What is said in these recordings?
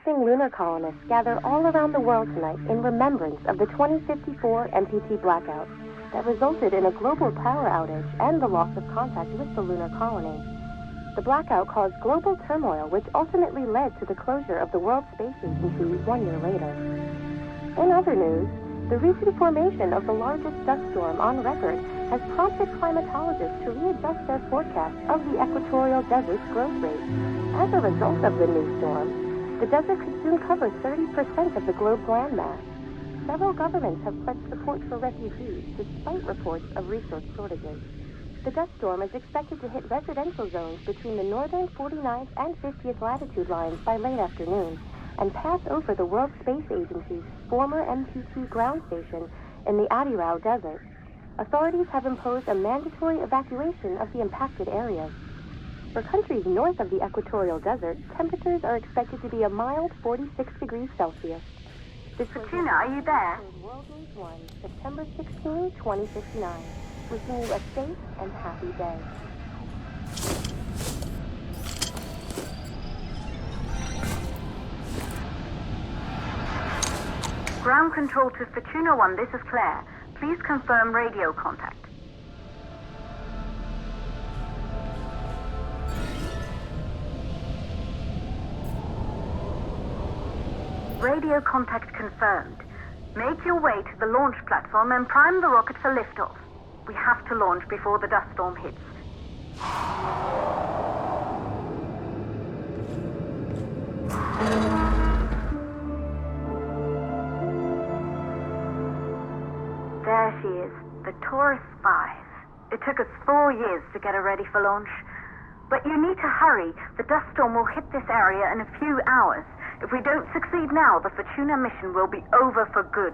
Raytracing lunar colonists gather all around the world tonight in remembrance of the 2054 MPT blackout that resulted in a global power outage and the loss of contact with the lunar colony. The blackout caused global turmoil, which ultimately led to the closure of the World Space Agency 1 year later. In other news, the recent formation of the largest dust storm on record has prompted climatologists to readjust their forecast of the equatorial desert's growth rate. As a result of the new storm, the desert could soon cover 30% of the globe's landmass. Several governments have pledged support for refugees, despite reports of resource shortages. The dust storm is expected to hit residential zones between the northern 49th and 50th latitude lines by late afternoon and pass over the World Space Agency's former MPT ground station in the Adirau Desert. Authorities have imposed a mandatory evacuation of the impacted areas. For countries north of the equatorial desert, temperatures are expected to be a mild 46 degrees Celsius. Fortuna, are you there? World News 1, September 16, 2059. Wishing you a safe and happy day. Ground control to Fortuna 1, this is Claire. Please confirm radio contact. Radio contact confirmed. Make your way to the launch platform and prime the rocket for liftoff. We have to launch before the dust storm hits. There she is, the Taurus 5. It took us 4 years to get her ready for launch. But you need to hurry. The dust storm will hit this area in a few hours. If we don't succeed now, the Fortuna mission will be over for good.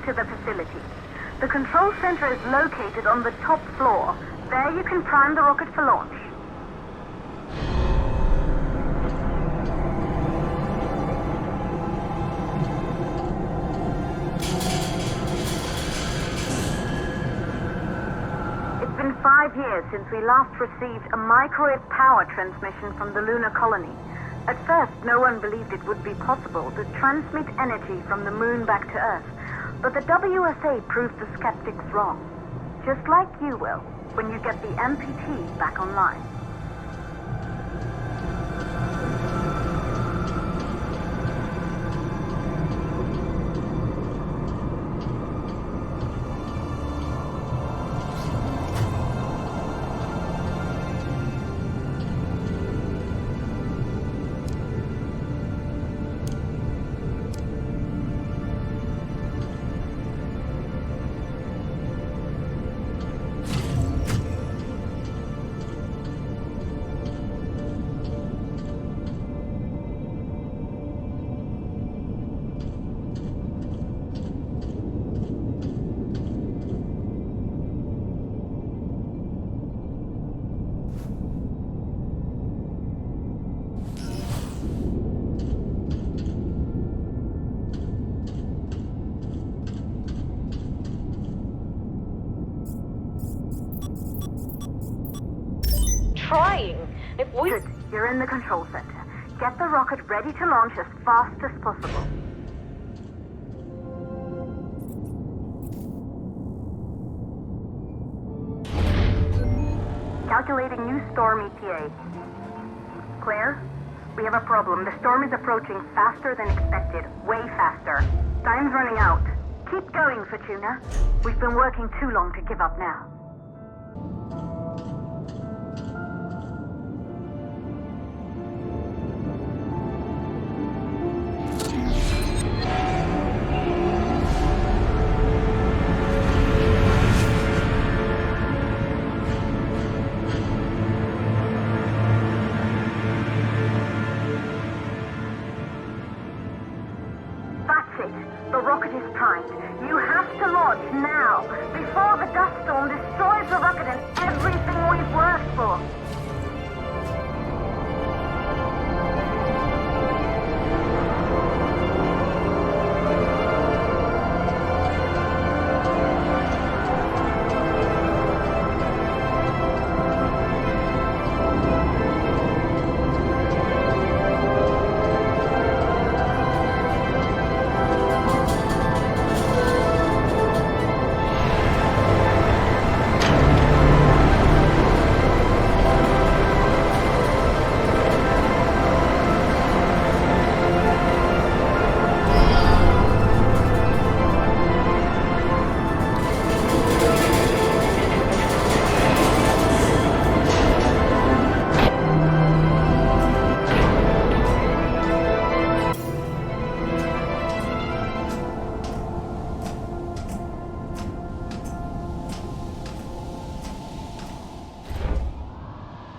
To the facility. The control center is located on the top floor. There you can prime the rocket for launch. It's been 5 years since we last received a microwave power transmission from the lunar colony. At first, no one believed it would be possible to transmit energy from the moon back to Earth. But the WSA proved the skeptics wrong. Just like you will, when you get the MPT back online. trying. If we... Good. You're in the control center. Get the rocket ready to launch as fast as possible. Calculating new storm ETA. Claire? We have a problem. The storm is approaching faster than expected. Way faster. Time's running out. Keep going, Fortuna. We've been working too long to give up now. The rocket is primed. You have to launch now, before the dust storm destroys the rocket and everything we've worked for.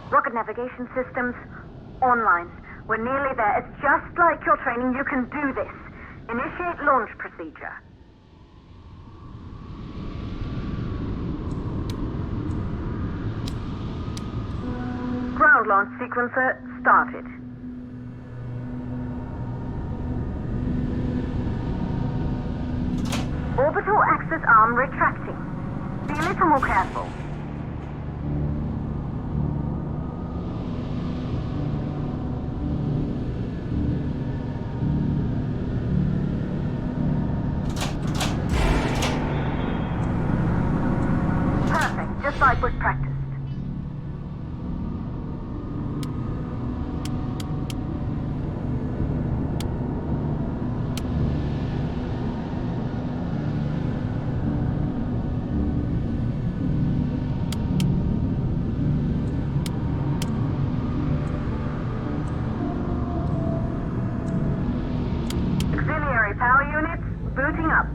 Rocket navigation systems online. We're nearly there. It's just like your training. You can do this. Initiate launch procedure. Ground launch sequencer started. Orbital axis arm retracting. Be a little more careful. Perfect, just like was practiced. Auxiliary power units booting up.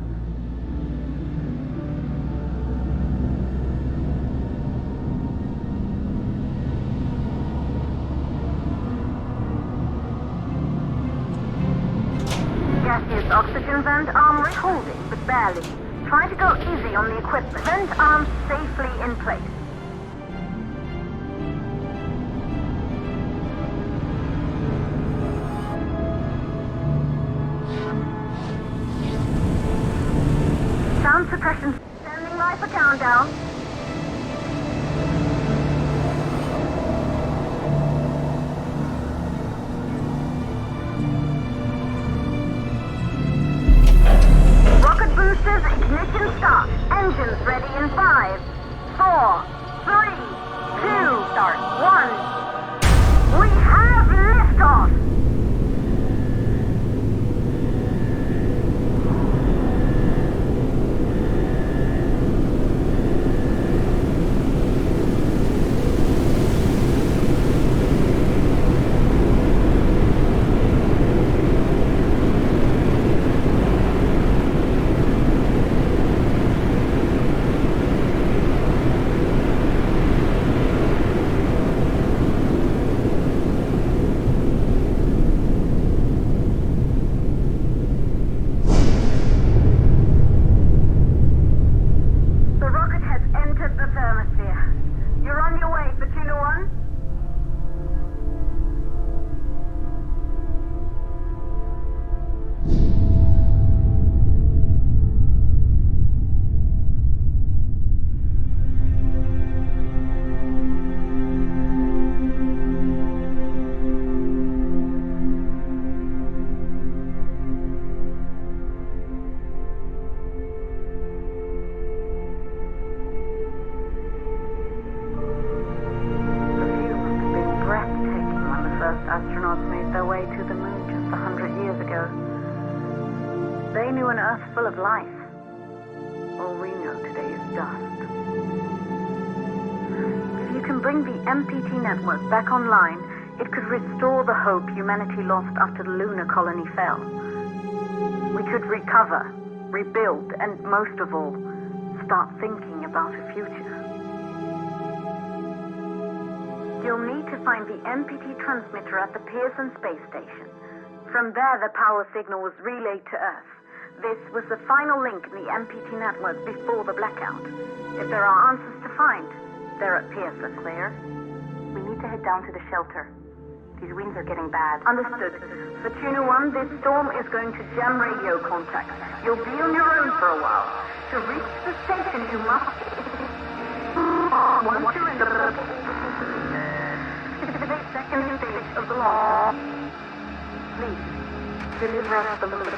Gaseous oxygen vent arm holding, but barely. Try to go easy on the equipment. Vent arm safely in place. Sound suppression standing by for countdown. Rocket boosters ignition start. Engines ready in 5, 4, 3, 2, start 1. We have liftoff. They knew an Earth full of life. All we know today is dust. If you can bring the MPT network back online, it could restore the hope humanity lost after the lunar colony fell. We could recover, rebuild, and most of all, start thinking about a future. You'll need to find the MPT transmitter at the Pearson space station. From there, the power signal was relayed to Earth. This was the final link in the MPT network before the blackout. If there are answers to find, they're at Pearson. Claire, we need to head down to the shelter. These winds are getting bad. Understood. For Tuna 1, this storm is going to jam radio contact. You'll be on your own for a while. To reach the station, you must... Once you're in the second stage of the launch, please, deliver us the moon.